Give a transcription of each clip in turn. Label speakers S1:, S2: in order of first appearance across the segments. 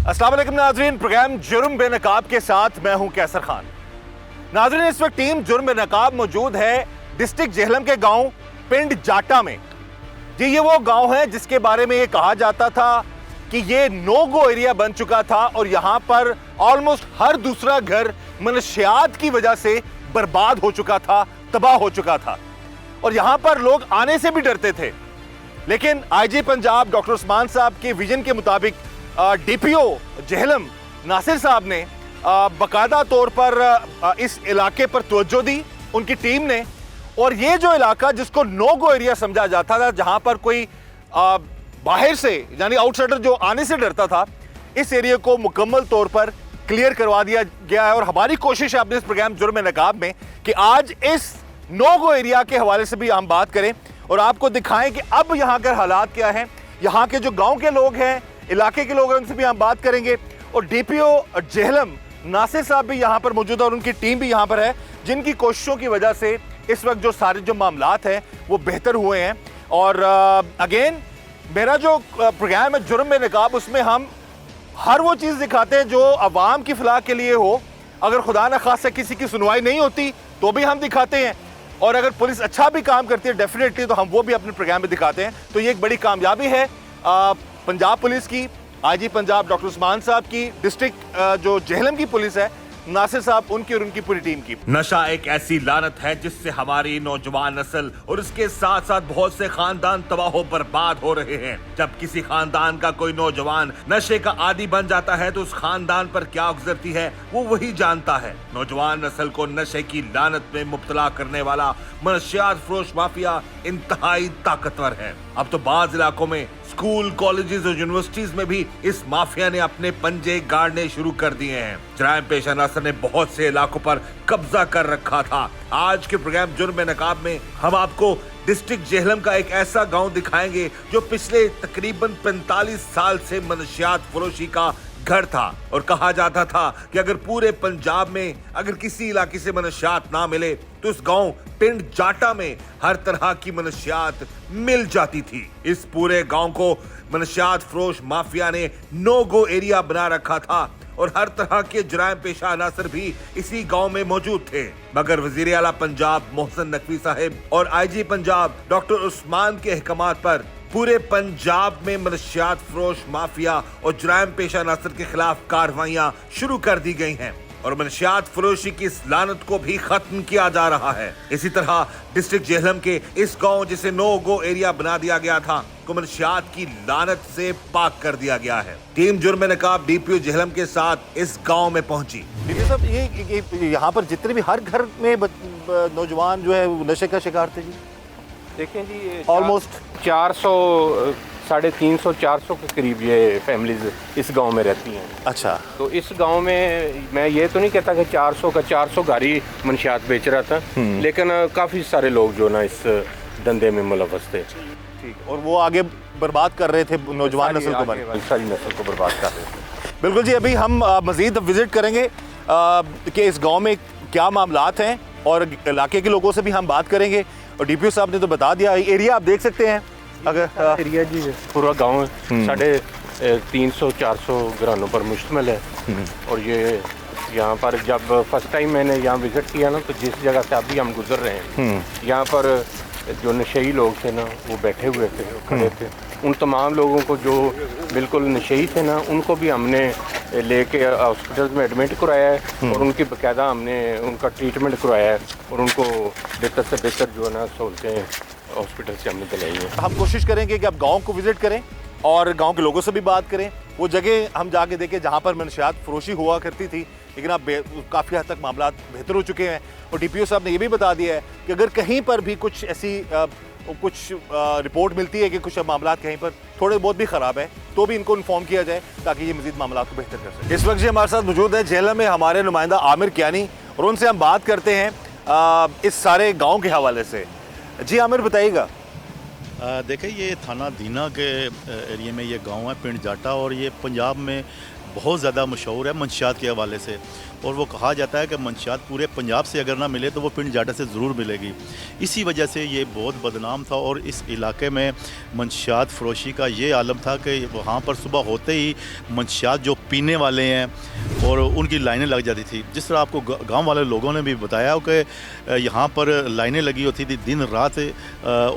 S1: अस्सलाम वालेकुम नाज़रीन, प्रोग्राम जुर्म बेनकाब के साथ मैं हूं कैसर खान। नाज़रीन, इस वक्त टीम जुर्म बेनकाब मौजूद है डिस्ट्रिक्ट जेहलम के गांव पिंड जाटा में। जी, ये वो गांव है जिसके बारे में ये कहा जाता था कि ये नो गो एरिया बन चुका था और यहां पर ऑलमोस्ट हर दूसरा घर मनशियात की वजह से बर्बाद हो चुका था, तबाह हो चुका था और यहां पर लोग आने से भी डरते थे। लेकिन आईजी पंजाब डॉक्टर उस्मान साहब के विजन के मुताबिक डीपीओ जेहलम नासिर साहब ने बाकायदा तौर पर इस इलाके पर तवज्जो दी, उनकी टीम ने। और ये जो इलाका जिसको नो गो एरिया समझा जाता था, जहां पर कोई बाहर से यानी आउटसाइडर जो आने से डरता था, इस एरिया को मुकम्मल तौर पर क्लियर करवा दिया गया है। और हमारी कोशिश है अपने इस प्रोग्राम जुर्म नकाब में कि आज इस नो गो एरिया के हवाले से भी हम बात करें और आपको दिखाएं कि अब यहाँ के हालात क्या हैं। यहाँ के जो गांव के लोग हैं, इलाके के लोग हैं, उनसे भी हम बात करेंगे। और डीपीओ जेहलम नासिर साहब भी यहाँ पर मौजूद है और उनकी टीम भी यहाँ पर है, जिनकी कोशिशों की वजह से इस वक्त जो सारे जो मामलात हैं वो बेहतर हुए हैं। और अगेन मेरा जो प्रोग्राम है जुर्म नकाब, उसमें हम हर वो चीज़ दिखाते हैं जो अवाम की फलाह के लिए हो। अगर खुदा न खास्ता किसी की सुनवाई नहीं होती तो भी हम दिखाते हैं, और अगर पुलिस अच्छा भी काम करती है डेफिनेटली तो हम वो भी अपने प्रोग्राम में दिखाते हैं। तो ये एक बड़ी कामयाबी है पंजाब पुलिस की, आईजी पंजाब डॉक्टर उस्मान साहब की, डिस्ट्रिक्ट जो जेहलम की पुलिस है, नासिर साहब, उनकी और उनकी पूरी टीम की।
S2: नशा एक ऐसी लानत है जिससे हमारी नौजवान नस्ल और उसके साथ साथ बहुत से खानदान तबाह बर्बाद हो रहे हैं। जब किसी खानदान का कोई नौजवान नशे का आदी बन जाता है तो उस खानदान पर क्या गुजरती है वो वही जानता है। नौजवान नस्ल को नशे की लानत में मुब्तला करने वाला मनशियात फरोश माफिया इंतहाई ताकतवर है। अब तो बाज़ इलाकों में स्कूल, कॉलेजेस और यूनिवर्सिटीज में भी इस माफिया ने अपने पंजे गाड़ने शुरू कर दिए हैं। जराइम पेशा नासर ने बहुत से इलाकों पर कब्जा कर रखा था। आज के प्रोग्राम जुर्म नकाब में हम आपको डिस्ट्रिक्ट जेहलम का एक ऐसा गांव दिखाएंगे जो पिछले तकरीबन 45 साल से मनशियात फरोशी का घर था। और कहा जाता था कि अगर पूरे पंजाब में अगर किसी इलाके से मनशियात ना मिले तो उस गांव पिंड जाटा में हर तरह की मनशियात मिल जाती थी। इस पूरे गांव को मनशियात फरोश माफिया ने नो गो एरिया बना रखा था और हर तरह के जराइम पेशा अनासर भी इसी गांव में मौजूद थे। मगर वजीर आला पंजाब मोहसिन नकवी साहिब और आईजी पंजाब डॉक्टर उस्मान के अहकामात पर पूरे पंजाब में मनशियात फरोश माफिया और जराइम पेशा अनासर के खिलाफ कार्रवाइयां शुरू कर दी गई हैं और मनशियात फरोशी की इस लानत को भी खत्म किया जा रहा है। इसी तरह डिस्ट्रिक्ट जेहलम के इस गांव जिसे नो गो एरिया बना दिया गया था को मनशियात की लानत से पाक कर दिया गया है। टीम जुर्म नकाब डीपीओ जेहलम के साथ इस गांव में पहुंची।
S1: डीपीओ साहब, ये यहाँ पर जितने भी हर घर में नौजवान जो है वो नशे का शिकार थे जी।
S3: देखें जी,
S1: ऑलमोस्ट
S3: 400 350 400 के करीब ये फैमिलीज इस गांव में रहती हैं।
S1: अच्छा,
S3: तो इस गांव में मैं ये तो नहीं कहता कि 400 घर ही मनशियात बेच रहा था, लेकिन काफ़ी सारे लोग जो ना इस धंधे में मुलव्वस थे।
S1: ठीक। और वो आगे बर्बाद कर रहे थे नौजवान नस्ल को,
S3: सारी नस्ल को बर्बाद कर रहे थे।
S1: बिल्कुल जी। अभी हम मज़ीद विजिट करेंगे कि इस गांव में क्या मामलात हैं और इलाके के लोगों से भी हम बात करेंगे। और डीपीओ साहब ने तो बता दिया, एरिया आप देख सकते हैं। अगर
S3: एरिया जी पूरा गांव 350-400 घरानों पर मुश्तमिल है। और ये यहाँ पर जब फर्स्ट टाइम मैंने यहाँ विज़िट किया ना, तो जिस जगह से अभी हम गुजर रहे हैं, यहाँ पर जो नशेई लोग थे ना वो बैठे हुए थे, खड़े थे। उन तमाम लोगों को जो बिल्कुल नशेई थे ना, उनको भी हमने लेके हॉस्पिटल में एडमिट कराया है और उनकी बाकायदा हमने उनका ट्रीटमेंट करवाया है और उनको बेहतर से बेहतर जो है ना सहूलतें हॉस्पिटल से हमने दिलाई है।
S1: हम कोशिश करेंगे कि आप गांव को विजिट करें और गांव के लोगों से भी बात करें। वो जगह हम जाके देखें जहां पर मनशियात फरोशी हुआ करती थी, लेकिन अब काफ़ी हद तक मामला बेहतर हो चुके हैं। और डीपीओ साहब ने ये भी बता दिया है कि अगर कहीं पर भी कुछ ऐसी रिपोर्ट मिलती है कि कुछ मामला कहीं पर थोड़े बहुत भी ख़राब है तो भी इनको इन्फॉर्म किया जाए ताकि ये मज़ीद मामला को बेहतर कर सके। इस वक्त जी हमारे साथ मौजूद है जेहलम में हमारे नुमाइंदा आमिर कियानी और उनसे हम बात करते हैं इस सारे गाँव के हवाले से। जी आमिर, बताइएगा।
S4: देखिए, ये थाना दीना के एरिया में ये गांव है पिंड जाटा, और ये पंजाब में बहुत ज़्यादा मशहूर है मंशियात के हवाले से, और वो कहा जाता है कि मंशियात पूरे पंजाब से अगर ना मिले तो वो पिंड जाटा से ज़रूर मिलेगी। इसी वजह से ये बहुत बदनाम था, और इस इलाके में मंशियात फ़रोशी का ये आलम था कि वहाँ पर सुबह होते ही मंशियात जो पीने वाले हैं और उनकी लाइनें लग जाती थी। जिस तरह आपको गांव वाले लोगों ने भी बताया कि यहाँ पर लाइनें लगी होती थी दिन रात,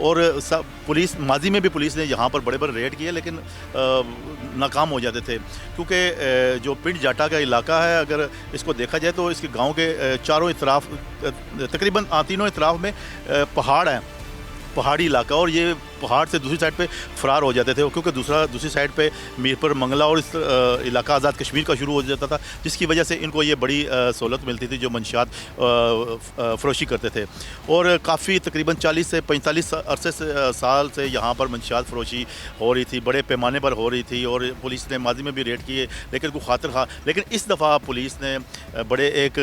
S4: और सब पुलिस माजी में भी पुलिस ने यहाँ पर बड़े बड़े रेड किए, लेकिन नाकाम हो जाते थे, क्योंकि जो पिंड जाटा का इलाका है अगर इसको देखा जाए तो इसके गांव के चारों इतराफ तकरीबन तीनों इतराफ में पहाड़ हैं, पहाड़ी इलाका, और ये पहाड़ से दूसरी साइड पे फरार हो जाते थे, क्योंकि दूसरी साइड पे मीरपुर मंगला और इस इलाका आज़ाद कश्मीर का शुरू हो जाता था, जिसकी वजह से इनको ये बड़ी सहूलत मिलती थी जो मंशियात फ़रोशी करते थे। और काफ़ी तकरीबन 40 से 45 अरसे साल से यहाँ पर मंशियात फ़रोशी हो रही थी, बड़े पैमाने पर हो रही थी, और पुलिस ने माजी में भी रेड किए, लेकिन कोई खातिर खा। लेकिन इस दफ़ा पुलिस ने बड़े एक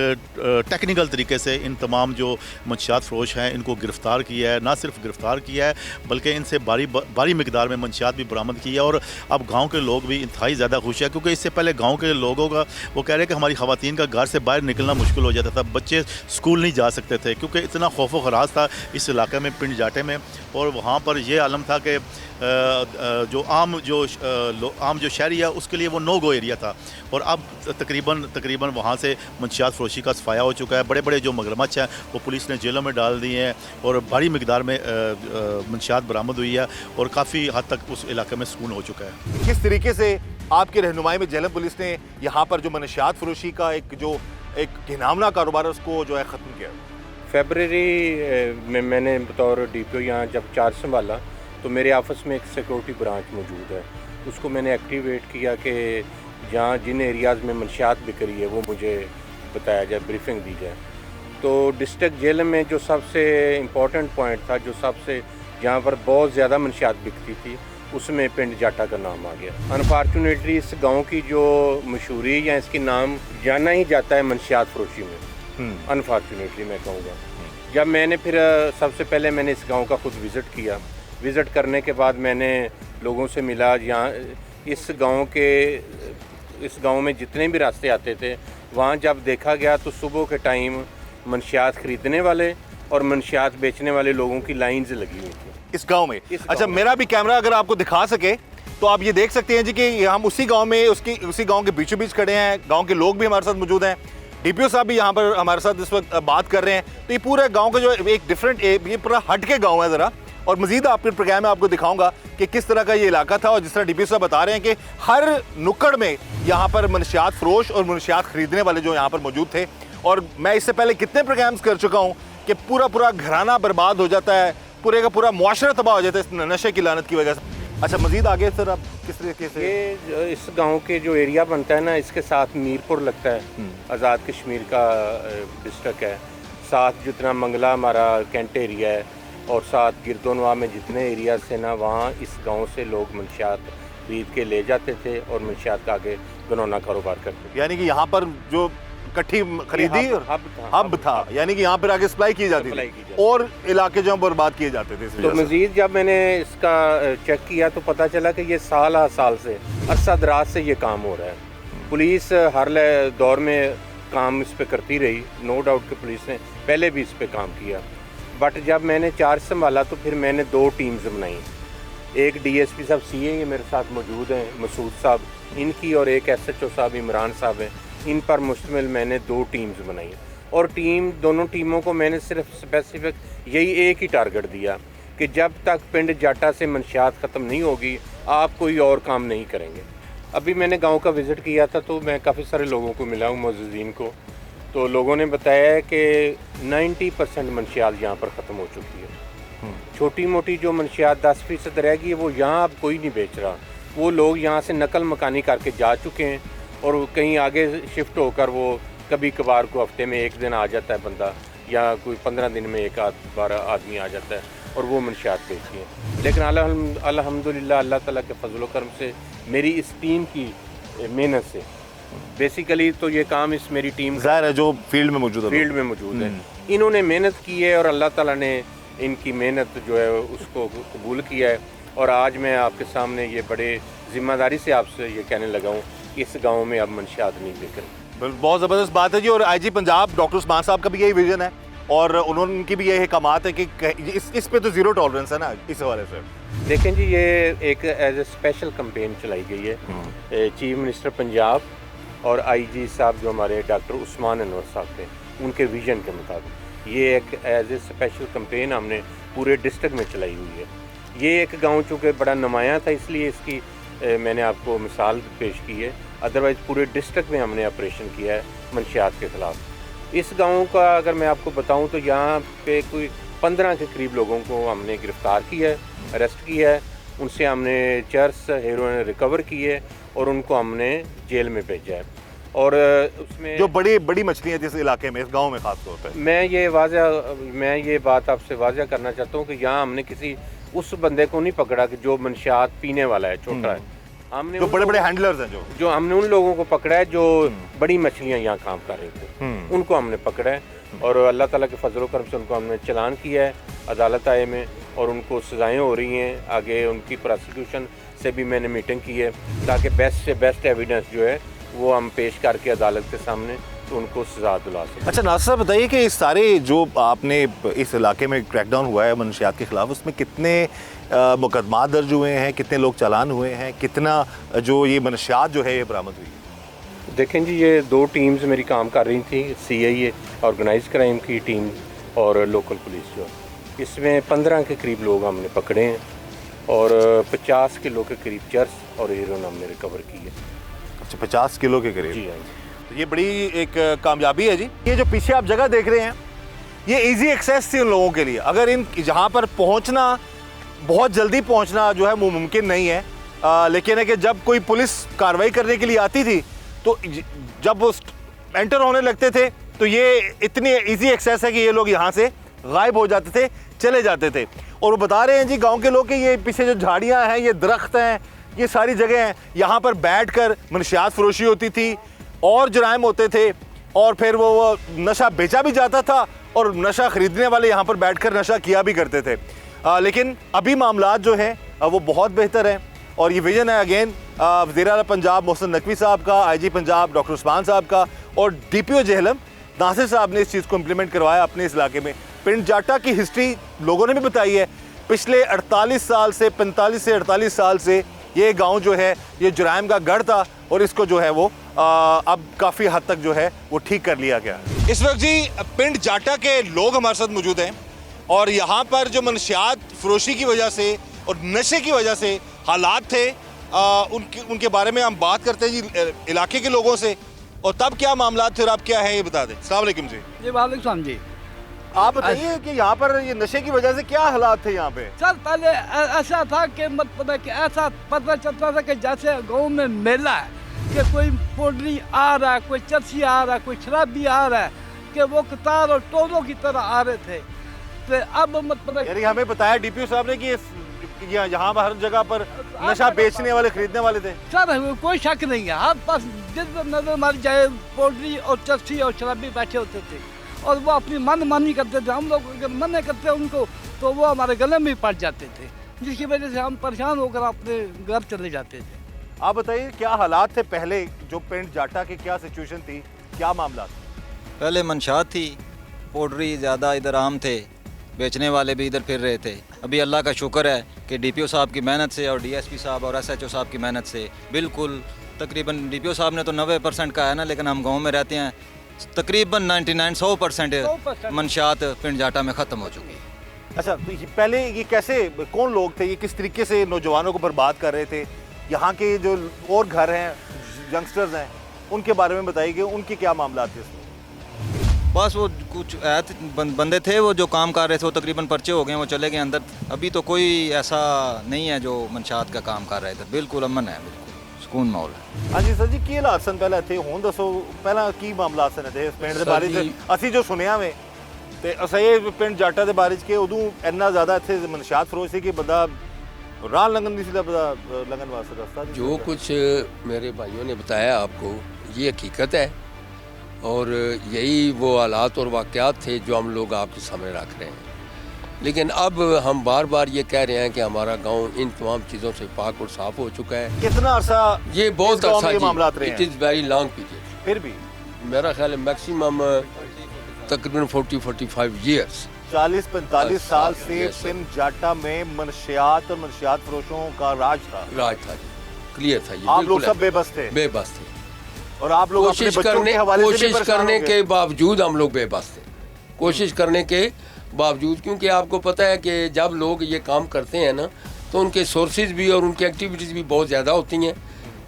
S4: टेक्निकल तरीके से इन तमाम जो मंशियात फ़रोश हैं इनको गिरफ़्तार किया है। ना सिर्फ गिरफ़्तार किया है बल्कि इनसे भारी मिकदार में मंशियात भी बरामद की है, और अब गांव के लोग भी इंतहाई ज़्यादा खुश है, क्योंकि इससे पहले गांव के लोगों का वो कह रहे हैं कि हमारी ख़वातीन का घर से बाहर निकलना मुश्किल हो जाता था, बच्चे स्कूल नहीं जा सकते थे, क्योंकि इतना खौफ व खराज था इस इलाके में पिंड जाटे में। और वहाँ पर यह आलम था कि जो आम जो शहरी है उसके लिए वो नो गो एरिया था, और अब तकरीबन वहाँ से मंशियात फ़रोशी का सफाया हो चुका है। बड़े बड़े जो मगरमच्छ हैं वो पुलिस ने जेलों में डाल दिए हैं, और भारी मिकदार में मंशियात बरामद हुई है, और काफ़ी हद तक उस इलाके में सुकून हो चुका है।
S1: किस तरीके से आपकी रहनुमाई में झेलम पुलिस ने यहाँ पर जो मंशियात फ़रोशी का एक घिनौना कारोबार है उसको जो है ख़त्म किया?
S3: फरवरी में मैंने बतौर DPO यहाँ जब चार्ज संभाला तो मेरे ऑफिस में एक सिक्योरिटी ब्रांच मौजूद है, उसको मैंने एक्टिवेट किया कि जहाँ जिन एरियाज़ में मंशियात बिक रही है वो मुझे बताया जाए, ब्रीफिंग दी जाए। तो डिस्ट्रिक्ट जेल में जो सबसे इम्पोर्टेंट पॉइंट था, जो सबसे जहाँ पर बहुत ज़्यादा मंशियात बिकती थी, उसमें पिंड जाटा का नाम आ गया। अनफॉर्चुनेटली इस गांव की जो मशहूरी या इसकी नाम जाना ही जाता है मंशियात फ़रोशी में, अनफॉर्चुनेटली मैं कहूँगा। जब मैंने फिर सबसे पहले मैंने इस गांव का खुद विज़िट किया, विज़िट करने के बाद मैंने लोगों से मिला। यहाँ इस गांव में जितने भी रास्ते आते थे वहाँ जब देखा गया तो सुबह के टाइम मंशियात ख़रीदने वाले और मंशियात बेचने वाले लोगों की लाइन्स लगी हुई थी
S1: इस गांव में। अच्छा, मेरा भी कैमरा अगर आपको दिखा सके तो आप ये देख सकते हैं जी कि हम उसी गांव में उसी गांव के बीचों बीच खड़े हैं। गांव के लोग भी हमारे साथ मौजूद हैं, DPO साहब भी यहाँ पर हमारे साथ इस वक्त बात कर रहे हैं। तो ये पूरे गांव का जो एक डिफरेंट, ये पूरा हट के गाँव है ज़रा, और मजीद आपके प्रोग्राम में आपको दिखाऊंगा कि किस तरह का ये इलाका था। और जिस तरह DPO साहब बता रहे हैं कि हर नुक्कड़ में यहाँ पर मंशियात फ़रोश और मंशियात ख़रीदने वाले जो यहाँ पर मौजूद थे। और मैं इससे पहले कितने प्रोग्राम्स कर चुका हूँ कि पूरा घराना बर्बाद हो जाता है, पूरे का पूरा मुआशरा तबाह हो जाता है इस नशे की लानत की वजह से। अच्छा, मजीद आगे सर आप किस तरीके से?
S3: ये इस गांव के जो एरिया बनता है ना, इसके साथ मीरपुर लगता है, आज़ाद कश्मीर का डिस्ट्रिक्ट है, साथ जितना मंगला हमारा कैंट एरिया है, और साथ गिरदोनवा में जितने एरिया से ना, वहाँ इस गांव से लोग मंशियात खरीद के ले जाते थे और मंशियात का आगे घिनौना कारोबार करते थे।
S1: यानी कि यहाँ पर जो इकट्ठी खरीदी हब था, यानी कि यहाँ पर आगे सप्लाई की जाती थी और इलाके जो बर्बाद किए जाते थे।
S3: तो मजीद जब मैंने इसका चेक किया तो पता चला कि ये साल से अरसा दराज से ये काम हो रहा है। पुलिस हर दौर में काम इस पे करती रही, नो डाउट कि पुलिस ने पहले भी इस पे काम किया, बट जब मैंने चार्ज संभाला तो फिर मैंने 2 टीम्स बनाई। एक DSP साहब CA ये मेरे साथ मौजूद हैं, मसूद साहब इनकी, और एक SHO साहब इमरान साहब हैं। इन पर मुश्तमिल मैंने 2 टीम्स बनाई, और दोनों टीमों को मैंने सिर्फ स्पेसिफिक यही एक ही टारगेट दिया कि जब तक पिंड जाटा से मंशियात ख़त्म नहीं होगी आप कोई और काम नहीं करेंगे। अभी मैंने गांव का विज़िट किया था तो मैं काफ़ी सारे लोगों को मिला हूँ, मुअज़्ज़िज़ीन को, तो लोगों ने बताया है कि 90% मंशियात यहाँ पर ख़त्म हो चुकी है। छोटी मोटी जो मंशियात 10% रह गई है वो यहाँ अब कोई नहीं बेच रहा। वो लोग यहाँ से नकल मकानी करके जा चुके हैं, और कहीं आगे शिफ्ट होकर वो कभी कभार को हफ्ते में 1 दिन आ जाता है बंदा, या कोई 15 दिन में 1 बार आदमी आ जाता है और वो मंशियात बेचती है। लेकिन अल्हम्दुलिल्लाह अल्लाह ताला के फजल करम से मेरी इस टीम की मेहनत से, बेसिकली तो ये काम इस मेरी टीम
S1: ज़ाहिर है जो फील्ड में मौजूद है,
S3: इन्होंने मेहनत की है और अल्लाह ताला ने इनकी मेहनत जो है उसको कबूल किया है। और आज मैं आपके सामने ये बड़े ज़िम्मेदारी से आपसे ये कहने लगा हूँ इस गांव में अब मंशियात नहीं बिक रही।
S1: बहुत ज़बरदस्त बात है जी। और आईजी पंजाब डॉक्टर उस्मान साहब का भी यही विजन है और उनकी भी यही हकामात है कि इस पे तो ज़ीरो टॉलरेंस है ना इस हवाले से।
S3: देखें जी, ये एक एज ए स्पेशल कैंपेन चलाई गई है चीफ मिनिस्टर पंजाब और आईजी साहब जो हमारे डॉक्टर उस्मान अनवर साहब थे, उनके विजन के मुताबिक ये एक एज ए स्पेशल कैंपेन हमने पूरे डिस्ट्रिक्ट में चलाई हुई है। ये एक गांव चूँकि बड़ा नुमाया था, इसलिए इसकी मैंने आपको मिसाल पेश की है। अदरवाइज़ पूरे डिस्ट्रिक्ट में हमने ऑपरेशन किया है मंशियात के ख़िलाफ़। इस गांव का अगर मैं आपको बताऊं तो यहाँ पे कोई 15 के करीब लोगों को हमने गिरफ़्तार किया है, अरेस्ट किया है। उनसे हमने चर्स हेरोइन रिकवर की है और उनको हमने जेल में भेजा है। और उसमें
S1: जो बड़ी मछलियाँ जिस इलाके में, इस गांव में ख़ास तौर पे,
S3: मैं ये बात आपसे वाज़ा करना चाहता हूँ कि यहाँ हमने किसी उस बंदे को नहीं पकड़ा कि जो मंशियात पीने वाला है, छोटा है। हमने
S1: जो बड़े हैंडलर्स हैं, जो
S3: हमने उन लोगों को पकड़ा है जो बड़ी मछलियाँ यहाँ काम कर रहे थे, उनको हमने पकड़ा है। और अल्लाह ताला के फजल करम से उनको हमने चलान किया है अदालत आए में और उनको सज़ाएँ हो रही हैं। आगे उनकी प्रोसिक्यूशन से भी मैंने मीटिंग की है ताकि बेस्ट से बेस्ट एविडेंस जो है वो हम पेश करके अदालत के सामने तो उनको सजा दिला सकें।
S1: अच्छा नासिर साहब बताइए कि इस सारे जो आपने इस इलाके में क्रैकडाउन हुआ है मंशियात के ख़िलाफ़, उसमें कितने मुकदमा दर्ज हुए हैं, कितने लोग चालान हुए हैं, कितना जो ये मंशियात जो है ये बरामद हुई है?
S3: देखें जी, ये 2 टीम्स मेरी काम कर रही थी, CIA ऑर्गेनाइज क्राइम की टीम और लोकल पुलिस जो। इसमें 15 के करीब लोग हमने पकड़े हैं और 50 किलो के करीब चर्स और हेरोइन हमने रिकवर की है।
S1: अच्छा, 50 किलो के करीब।
S3: जी हाँ।
S1: तो ये बड़ी एक कामयाबी है जी। ये जो पीछे आप जगह देख रहे हैं, ये इजी एक्सेस थी उन लोगों के लिए। अगर इन जहाँ पर पहुँचना, बहुत जल्दी पहुँचना जो है वो मुमकिन नहीं है। लेकिन है कि जब कोई पुलिस कार्रवाई करने के लिए आती थी तो जब वो एंटर होने लगते थे तो ये इतनी इजी एक्सेस है कि ये लोग यहाँ से गायब हो जाते थे, चले जाते थे। और वो बता रहे हैं जी गांव के लोग कि ये पीछे जो झाड़ियाँ हैं, ये दरख्त हैं, ये सारी जगह हैं, यहाँ पर बैठकर मंशियात फरोशी होती थी और जराइम होते थे और फिर वो नशा बेचा भी जाता था और नशा ख़रीदने वाले यहाँ पर बैठकर नशा किया भी करते थे। लेकिन अभी मामलात जो हैं वो बहुत बेहतर हैं और ये विजन है अगेन वज़ीर-ए-आला पंजाब मोहसिन नकवी साहब का, IG पंजाब डॉक्टर उस्मान साहब का और DPO जेहलम नासिर साहब ने इस चीज़ को इम्प्लीमेंट करवाया अपने इस इलाके में। पिंड जाटा की हिस्ट्री लोगों ने भी बताई है। पिछले 45 साल से 45 से 48 साल से ये गांव जो है ये जुराइम का गढ़ था और इसको जो है वो अब काफ़ी हद तक जो है वो ठीक कर लिया गया। इस वक्त जी पिंड जाटा के लोग हमारे साथ मौजूद हैं और यहाँ पर जो मंशियात फरोशी की वजह से और नशे की वजह से हालात थे उनके बारे में हम बात करते हैं जी इलाके के लोगों से। और तब क्या मामला थे और अब क्या है ये बता दें। अस्सलाम वालेकुम जी।
S5: जी वालेकुम जी।
S1: आप बताइए कि यहाँ पर ये नशे की वजह से क्या हालात थे यहाँ पे?
S5: सर पहले ऐसा था कि मतलब कि ऐसा पता चलता था कि जैसे गांव में मेला है कि कोई पोडरी आ रहा है, कोई चरसी आ रहा है, कोई शराबी आ रहा है कि वो कतार और टोलों की तरह आ रहे थे। तो अब मतलब
S1: यानी हमें बताया DPO साहब ने कि यहाँ पर हर जगह पर नशा बेचने वाले खरीदने वाले थे।
S5: सर कोई शक नहीं है, हर पास जिस नजर मारी जाए पोडरी और चरसी और शराबी बैठे होते थे और वो अपनी मनमानी करते थे। हम लोग अगर मना करते उनको तो वो हमारे गले में पड़ जाते थे, जिसकी वजह से हम परेशान होकर अपने घर चले जाते थे।
S1: आप बताइए क्या हालात थे पहले, जो पिंड जाटा की क्या सिचुएशन थी, क्या मामला था?
S6: पहले मंशात थी, पोडरी ज़्यादा इधर आम थे, बेचने वाले भी इधर फिर रहे थे। अभी अल्लाह का शुक्र है कि DPO साहब की मेहनत से और DSP साहब और SHO साहब की मेहनत से बिल्कुल तकरीबन DPO साहब ने तो 90% का है ना, लेकिन हम गांव में रहते हैं, तकरीबन 99-100% मंशियात पिंड जाटा में ख़त्म हो चुकी है।
S1: अच्छा, तो ये पहले ये कैसे, कौन लोग थे, ये किस तरीके से नौजवानों को बर्बाद कर रहे थे? यहाँ के जो और घर हैं, यंगस्टर्स हैं, उनके बारे में बताइए कि उनके क्या मामला थे इसमें?
S6: बस वो कुछ बंदे थे वो जो काम कर रहे थे, वो तकरीबन पर्चे हो गए, वो चले गए अंदर। अभी तो कोई ऐसा नहीं है जो मंशात का काम कर रहे थे, बिल्कुल अमन है, बिल्कुल सुकून माहौल है।
S1: हाँ जी सर जी, की हालात सन पहले थे, हुण दसो पहला की मामला सन थे इस पिंड दे बारे च असी जो सुनिया में ते असई पिंड जाटा दे बारे च कि उदों इन्ना ज़्यादा इत्थे मंशियात फरोश सी कि बंदा राह लंघन दी सीधा बंदा लंघन वास्ते रास्ता।
S7: जो कुछ मेरे भाइयों ने बताया आपको ये हकीकत है और यही वो हालात और वाक़यात थे जो हम लोग आपके सामने रख रहे हैं। लेकिन अब हम बार बार ये कह रहे हैं कि हमारा गांव इन तमाम चीज़ों से पाक और साफ हो चुका है।
S1: कितना अर्सा
S7: ये बहुत
S1: इस गांव में
S7: अच्छा
S1: ये मामलात रहे
S7: इट
S1: हैं?
S7: Is very long period.
S1: फिर भी
S7: मेरा ख्याल है मैक्सिमम तकरीबन 40-45 ईयर्स।
S1: 40-45 साल से
S7: Yes, sir.
S1: पिंड जाटा में मनशियात और मनशियात फरोशों का राज था।
S7: राज था, क्लियर था ये।
S1: आप लोग
S7: बिल्कुल
S1: सब बेबस थे
S7: बेबस थे।
S1: और आप लोग अपने बच्चों के हवाले से भी
S7: कोशिश
S1: परेशान
S7: करने
S1: हो
S7: के
S1: गए।
S7: बावजूद हम लोग बेबस थे, कोशिश करने के बावजूद, क्योंकि आपको पता है कि जब लोग ये काम करते हैं ना तो उनके सोर्सेज भी और उनकी एक्टिविटीज़ भी बहुत ज़्यादा होती हैं,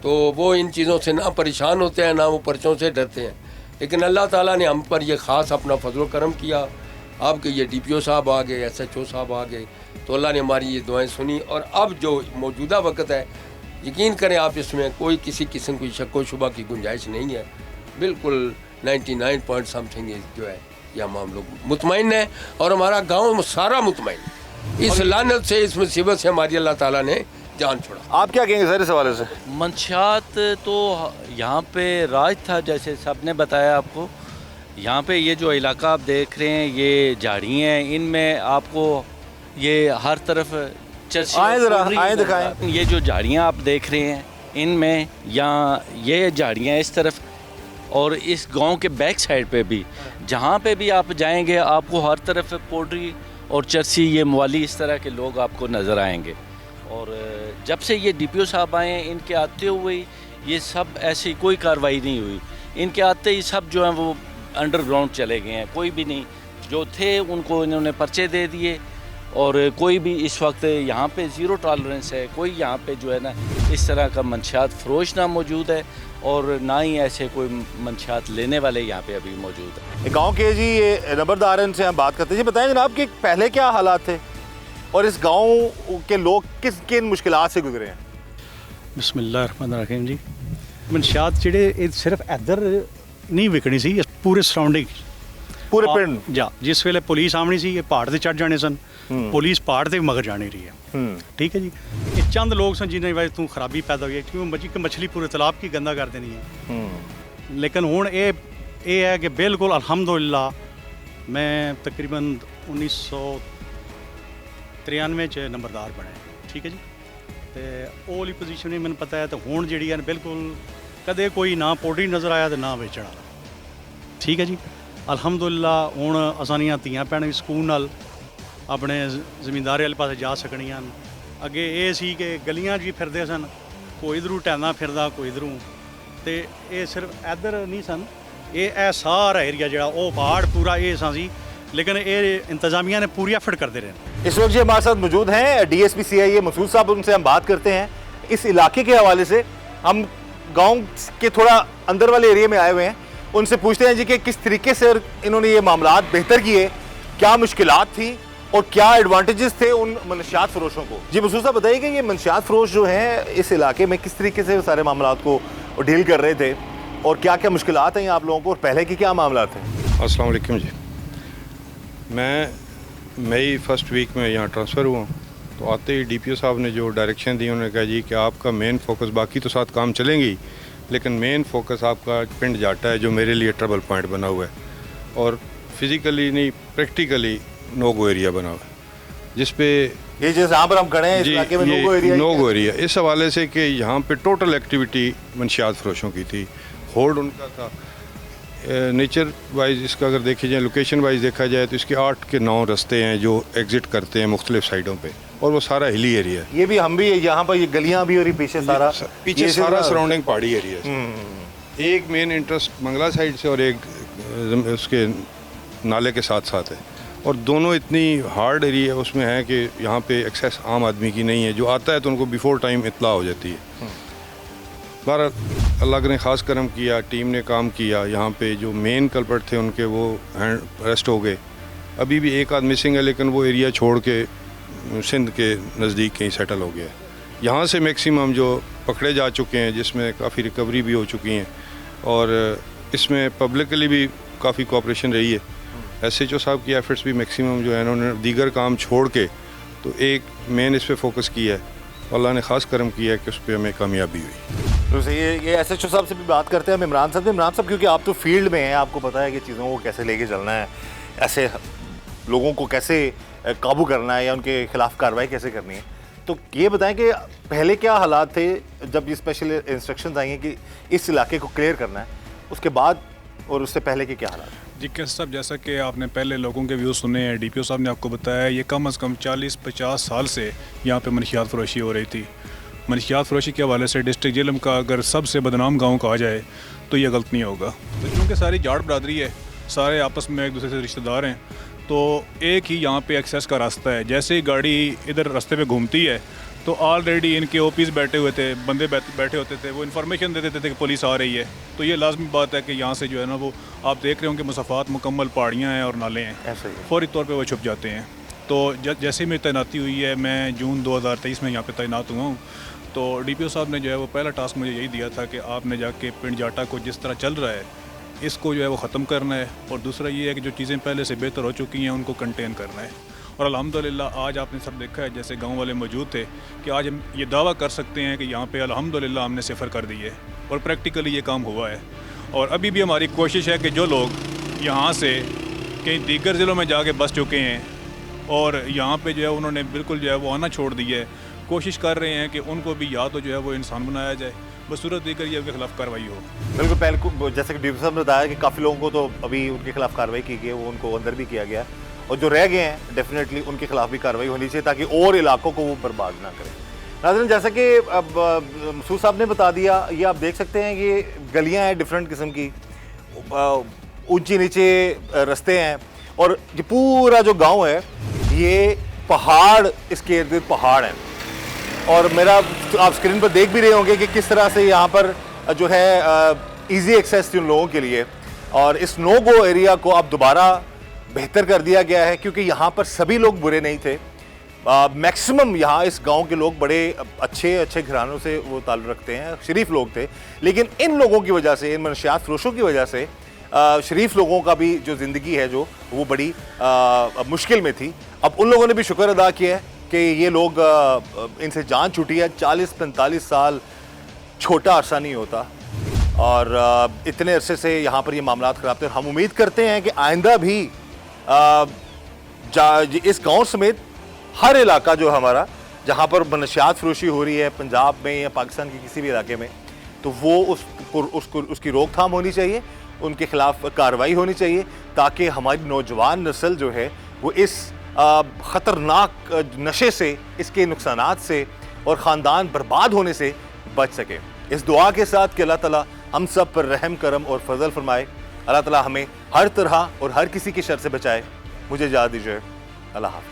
S7: तो वो इन चीज़ों से ना परेशान होते हैं ना वो पर्चों से डरते हैं। लेकिन अल्लाह ताला ने हम पर ये ख़ास अपना फजल करम किया। आपके ये DPO साहब आ गए, SHO साहब आ गए, तो अल्लाह ने हमारी ये दुआएं सुनी। और अब जो मौजूदा वक्त है, यकीन करें आप, इसमें कोई किसी किस्म की शक व शुबा की गुंजाइश नहीं है। बिल्कुल 99 पॉइंट समथिंग जो है ये हम लोग मुतमईन हैं और हमारा गांव सारा मुतमईन है। इस लानत से, इस मुसीबत से हमारी अल्लाह ताला ने जान छोड़ा।
S1: आप क्या कहेंगे सर इस हवाले से?
S8: मंशियात तो यहाँ पे राज था, जैसे सब ने बताया आपको। यहाँ पे ये जो इलाका आप देख रहे हैं, ये झाड़ियाँ हैं, इनमें आपको ये हर तरफ चर्ची
S1: आए ज़रा, आए दिखाएं।
S8: ये जो झाड़ियाँ आप देख रहे हैं, इनमें यहाँ ये झाड़ियाँ इस तरफ और इस गांव के बैक साइड पे भी, जहाँ पे भी आप जाएंगे आपको हर तरफ पोल्ट्री और चर्सी, ये मवाली, इस तरह के लोग आपको नज़र आएंगे। और जब से ये DPO साहब आए हैं, इनके आते हुए ये सब ऐसी कोई कार्रवाई नहीं हुई। इनके आते ही सब जो हैं वो अंडरग्राउंड चले गए हैं। कोई भी नहीं, जो थे उनको इन्होंने पर्चे दे दिए और कोई भी इस वक्त यहाँ पे ज़ीरो टॉलरेंस है। कोई यहाँ पे जो है ना इस तरह का मंशियात फरोश ना मौजूद है और ना ही ऐसे कोई मंशियात लेने वाले यहाँ पे अभी मौजूद है।
S1: गांव के जी ये नंबरदार इनसे हम बात करते हैं। जी बताएं जनाब कि पहले क्या हालात थे और इस गांव के लोग किन मुश्किलात से गुजरे हैं?
S9: बिस्मिल्लाहिर्रहमानिर्रहीम जी। मनशियात ਜਿਹੜੇ ਸਿਰਫ ਇੱਧਰ ਨਹੀਂ ਵਿਕਣੀ ਸੀ, ਪੂਰੇ ਸਰਾਊਂਡਿੰਗ
S1: पूरे पिंड
S9: ਜਾਂ ਜਿਸ ਵੇਲੇ ਪੁਲਿਸ ਆਉਣੀ ਸੀ ਇਹ ਪਹਾੜ ਤੇ ਚੜ ਜਾਣੇ ਸਨ, ਪੁਲਿਸ ਪਹਾੜ ਤੇ ਮਗਰ ਜਾਣੀ ਰਹੀ ਹੈ। ठीक है जी। ये चंद लोग सन जिन्हें वजह तू खराबी पैदा हुई है, क्योंकि मछली पूरे तालाब की गंदा कर देनी है। लेकिन हुण ये है कि बिल्कुल अल्हम्दुलिल्लाह, मैं तकरीबन 1993 च नंबरदार बने। ठीक है जी। तो वो वाली पोजीशन भी मैंने पता है। तो हुण जिहड़ी है बिल्कुल कदे कोई ना पोल्ट्री नज़र आया तो ना बेचण वाला। ठीक है जी। अल्हम्दुलिल्लाह हुण असानियां धीआं भैणां भी ਸਕੂਨ ਨਾਲ ਆਪਣੇ ਜ਼ਮੀਂਦਾਰੀ ਵਾਲੇ ਪਾਸੇ ਜਾ ਸਕਣੀਆਂ। ਅੱਗੇ ਇਹ ਸੀ ਕਿ ਗਲੀਆਂ 'ਚ ਵੀ ਫਿਰਦੇ ਸਨ, ਕੋਈ ਇਧਰੋਂ ਟੈਨਾ ਫਿਰਦਾ, ਕੋਈ ਇਧਰੋਂ। ਤੇ ਇਹ ਸਿਰਫ ਇੱਧਰ ਨਹੀਂ ਸਨ, ਇਹ ਸਾਰਾ ਏਰੀਆ ਜਿਹੜਾ ਉਹ ਪਹਾੜ पूरा ਇਹ सा ਸੀ। लेकिन ये इंतजामिया ने पूरी एफर्ट करते रहे।
S1: इस वक्त जी हमारे साथ मौजूद हैं DSP CIA मसूद साहब, उनसे हम बात करते हैं इस इलाके के हवाले से। हम गांव के थोड़ा अंदर वाले एरिया में आए हुए हैं, उनसे पूछते हैं जी कि किस तरीके से इन्होंने ये मामलात बेहतर किए, क्या मुश्किलात थी और क्या एडवांटेजेस थे उन मनशियात फरोशों को। जी मसूद साहब बताइए कि ये मनशियात फरोश जो हैं इस इलाके में किस तरीके से सारे मामलात को डील कर रहे थे और क्या क्या मुश्किलात हैं आप लोगों को और पहले के क्या मामलात हैं?
S3: अस्सलाम वालेकुम जी। मैं मई फर्स्ट वीक में यहाँ ट्रांसफ़र हुआ, तो आते ही DPO साहब ने जो डायरेक्शन दी, उन्होंने कहा जी कि आपका मेन फोकस, बाकी तो साथ काम चलेंगे लेकिन मेन फोकस आपका पिंड जाटा है जो मेरे लिए ट्रबल पॉइंट बना हुआ है और फिज़िकली नहीं प्रैक्टिकली नो गो एरिया बना हुआ है, जिस पे
S1: ये जैसे यहाँ पर हम खड़े हैं इस इलाके में नो-गो एरिया।
S3: नो-गो एरिया इस हवाले से कि यहाँ पे टोटल एक्टिविटी मनशियात फरोशों की थी। होल्ड उनका था नेचर वाइज। इसका अगर देखी जाए, लोकेशन वाइज देखा जाए तो इसके 8 के 9 रास्ते हैं जो एग्जिट करते हैं मुख्तलिफ साइडों पे और वो सारा हिली एरिया है।
S1: ये भी हम भी यहाँ पर ये गलियाँ भी और ये पीछे सारा
S3: पीछे सारा सराउंडिंग पहाड़ी एरिया है। एक मेन इंटरेस्ट मंगला साइड से और एक उसके नाले के साथ साथ है और दोनों इतनी हार्ड एरिया उसमें है कि यहाँ पे एक्सेस आम आदमी की नहीं है। जो आता है तो उनको बिफोर टाइम इत्तला हो जाती है। बहरहाल अल्लाह ने ख़ास करम किया, टीम ने काम किया। यहाँ पे जो मेन कल्प्रिट थे उनके वो अरेस्ट हो गए। अभी भी एक आध मिसिंग है लेकिन वो एरिया छोड़ के सिंध के नज़दीक कहीं सेटल हो गया है। यहाँ से मैक्सिमम जो पकड़े जा चुके हैं, जिसमें काफ़ी रिकवरी भी हो चुकी हैं और इसमें पब्लिकली भी काफ़ी कोऑपरेशन रही है। SHO साहब की एफर्ट्स भी मैक्सिमम जो है उन्होंने दीगर काम छोड़ के तो एक मेन इस पर फोकस किया है। अल्लाह ने ख़ास करम किया है कि उस पर हमें कामयाबी हुई।
S1: तो ये SHO साहब से भी बात करते हैं हम। इमरान साहब क्योंकि आप तो फील्ड में हैं, आपको पता है कि चीज़ों को कैसे लेके चलना है, ऐसे लोगों को कैसे काबू करना है या उनके खिलाफ कार्रवाई कैसे करनी है। तो ये बताएं कि पहले क्या हालात थे जब ये स्पेशल इंस्ट्रक्शंस आई हैं कि इस इलाके को क्लियर करना है, उसके बाद और उससे पहले के क्या हालात?
S10: जी कैसर साहब, जैसा कि आपने पहले लोगों के व्यूज़ सुने हैं, डीपीओ साहब ने आपको बताया ये कम से कम 40-50 साल से यहाँ पे मनशियात फरोशी हो रही थी। मनशियात फरोशी के हवाले से डिस्ट्रिक्ट झेलम का अगर सबसे बदनाम गांव कहा जाए तो ये गलत नहीं होगा। तो क्योंकि सारी जाट बरादरी है, सारे आपस में एक दूसरे से रिश्तेदार हैं, तो एक ही यहाँ पे एक्सेस का रास्ता है। जैसे ही गाड़ी इधर रास्ते पे घूमती है तो ऑलरेडी इनके ओपीज़ बैठे हुए थे, बंदे बैठे होते थे, वो इन्फॉर्मेशन दे देते थे कि पुलिस आ रही है। तो ये लाजमी बात है कि यहाँ से जो है ना, वो आप देख रहे होंगे मुसाफात मुकम्मल पहाड़ियाँ हैं और नाले हैं,
S1: ऐसा ही
S10: फौरी तौर पे वो छुप जाते हैं। तो जैसे मेरी तैनाती हुई है, मैं जून 2023 में यहाँ पे तैनात हुआ हूँ, तो डीपीओ साहब ने जो है वो पहला टास्क मुझे यही दिया था कि आपने जाके पिंड जाटा को जिस तरह चल रहा है इसको जो है वो ख़त्म करना है, और दूसरा ये है कि जो चीज़ें पहले से बेहतर हो चुकी हैं उनको कंटेन करना है। और अल्हम्दुलिल्लाह आज आपने सब देखा है, जैसे गांव वाले मौजूद थे, कि आज हम ये दावा कर सकते हैं कि यहाँ पे अल्हम्दुलिल्लाह हमने सिफर कर दी है और प्रैक्टिकली ये काम हुआ है। और अभी भी हमारी कोशिश है कि जो लोग यहाँ से कई दीगर ज़िलों में जाके बस चुके हैं और यहाँ पे जो है उन्होंने बिल्कुल जो है वो आना छोड़ दिया है, कोशिश कर रहे हैं कि उनको भी या तो जो है वो इंसान बनाया जाए, बस सूरत देकर ये उनके खिलाफ कार्रवाई हो।
S1: बिल्कुल, पहले जैसे कि डीपीओ साहब ने बताया कि काफ़ी लोगों को तो अभी उनके खिलाफ कार्रवाई की गई है, वो उनको अंदर भी किया गया, और जो रह गए हैं डेफिनेटली उनके खिलाफ भी कार्रवाई होनी चाहिए ताकि और इलाकों को वो बर्बाद ना करें। नाज़रीन, जैसा कि अब मसूद साहब ने बता दिया, ये आप देख सकते हैं ये गलियां हैं डिफरेंट किस्म की, ऊंची नीचे रास्ते हैं, और ये पूरा जो गांव है ये पहाड़, इसके इर्द गिर्द पहाड़ हैं। और मेरा आप स्क्रीन पर देख भी रहे होंगे कि किस तरह से यहाँ पर जो है इजी एक्सेस थी उन लोगों के लिए, और इस नो गो एरिया को अब दोबारा बेहतर कर दिया गया है क्योंकि यहाँ पर सभी लोग बुरे नहीं थे। मैक्सिमम यहाँ इस गांव के लोग बड़े अच्छे घरानों से वो ताल्लुक़ रखते हैं, शरीफ लोग थे, लेकिन इन लोगों की वजह से, इन मनशियात फरोशों की वजह से शरीफ लोगों का भी जो ज़िंदगी है जो वो बड़ी मुश्किल में थी। अब उन लोगों ने भी शुक्र अदा किया है कि ये लोग इनसे जान छूटी है। 40-45 साल छोटा अरसा नहीं होता, और इतने अरसे से यहाँ पर ये मामला ख़राब थे। हम उम्मीद करते हैं कि आइंदा भी इस गांव समेत हर इलाका जो हमारा, जहाँ पर मनशियात फरोशी हो रही है पंजाब में या पाकिस्तान के किसी भी इलाके में, तो वो उसकी रोकथाम होनी चाहिए, उनके खिलाफ कार्रवाई होनी चाहिए, ताकि हमारी नौजवान नस्ल जो है वो इस ख़तरनाक नशे से, इसके नुकसानात से और ख़ानदान बर्बाद होने से बच सके। इस दुआ के साथ कि अल्लाह ताला हम सब पर रहम करम और फजल फरमाए, अल्लाह ताला हमें हर तरह और हर किसी की शर से बचाए। मुझे इजाज़त दीजिए, अल्लाह हाफ़िज़।